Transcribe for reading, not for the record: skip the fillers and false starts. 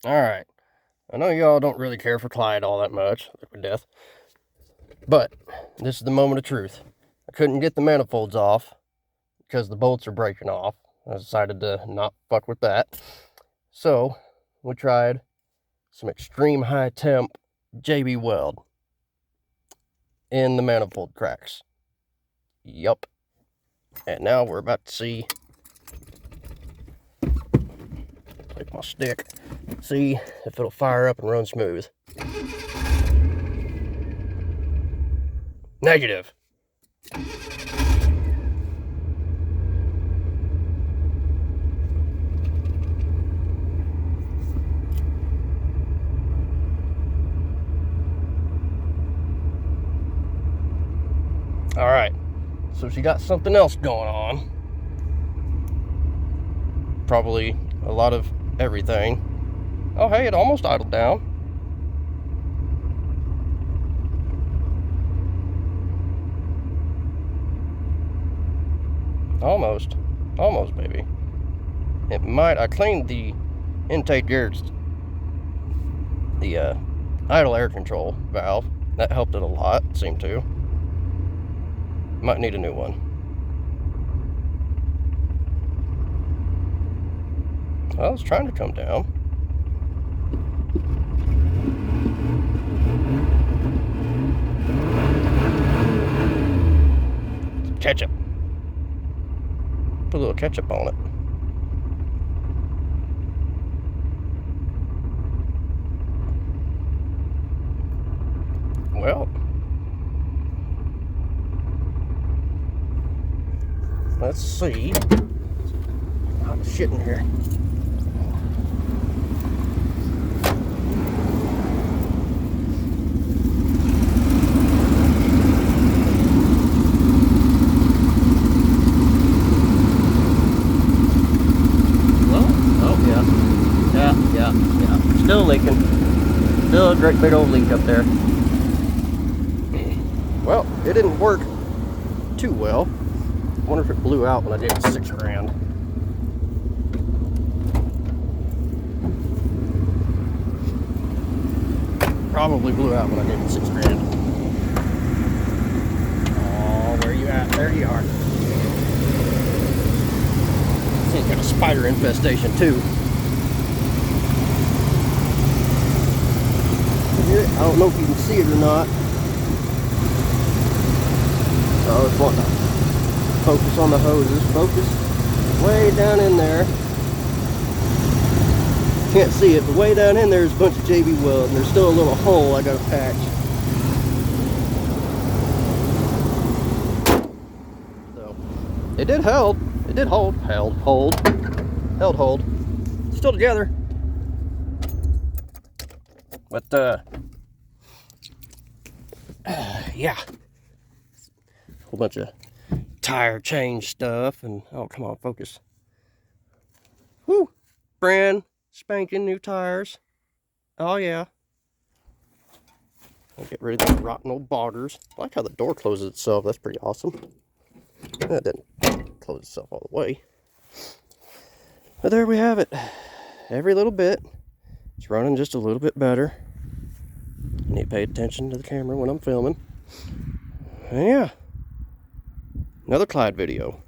Alright, I know y'all don't really care for Clyde all that much, Liquid Death, but this is the moment of truth. I couldn't get the manifolds off because the bolts are breaking off. I decided to not fuck with that. So, we tried some extreme high temp JB weld in the manifold cracks. Yup. And now we're about to see, take my stick, see if it'll fire up and run smooth. Negative. Alright, so she got something else going on. Probably a lot of everything. Oh hey, it almost idled down. Almost, baby. It might, I cleaned the intake gears, the idle air control valve. That helped it a lot, it seemed to. Might need a new one. Well, it's trying to come down. Ketchup. Put a little ketchup on it. Well, let's see. Hot shit in here. Yeah. Still leaking. Still a great big old leak up there. Well, it didn't work too well. I wonder if it blew out when I gave it $6 grand. Probably blew out when I gave it $6 grand. Oh, where you at? There you are. This thing's got a spider infestation too. I don't know if you can see it or not. So it's wanting to focus on the hoses. Focus way down in there. Can't see it, but way down in there is a bunch of JB weld, and there's still a little hole I gotta patch. So it did hold. It did hold. Held hold. Still together. But yeah, a whole bunch of tire change stuff, and oh come on, focus. Whoo, brand spanking new tires. Oh yeah. I'll get rid of these rotten old boggers. I like how the door closes itself. That's pretty awesome. That didn't close itself all the way. But there we have it. Every little bit. It's running just a little bit better. I need to pay attention to the camera when I'm filming. And yeah, another Clyde video.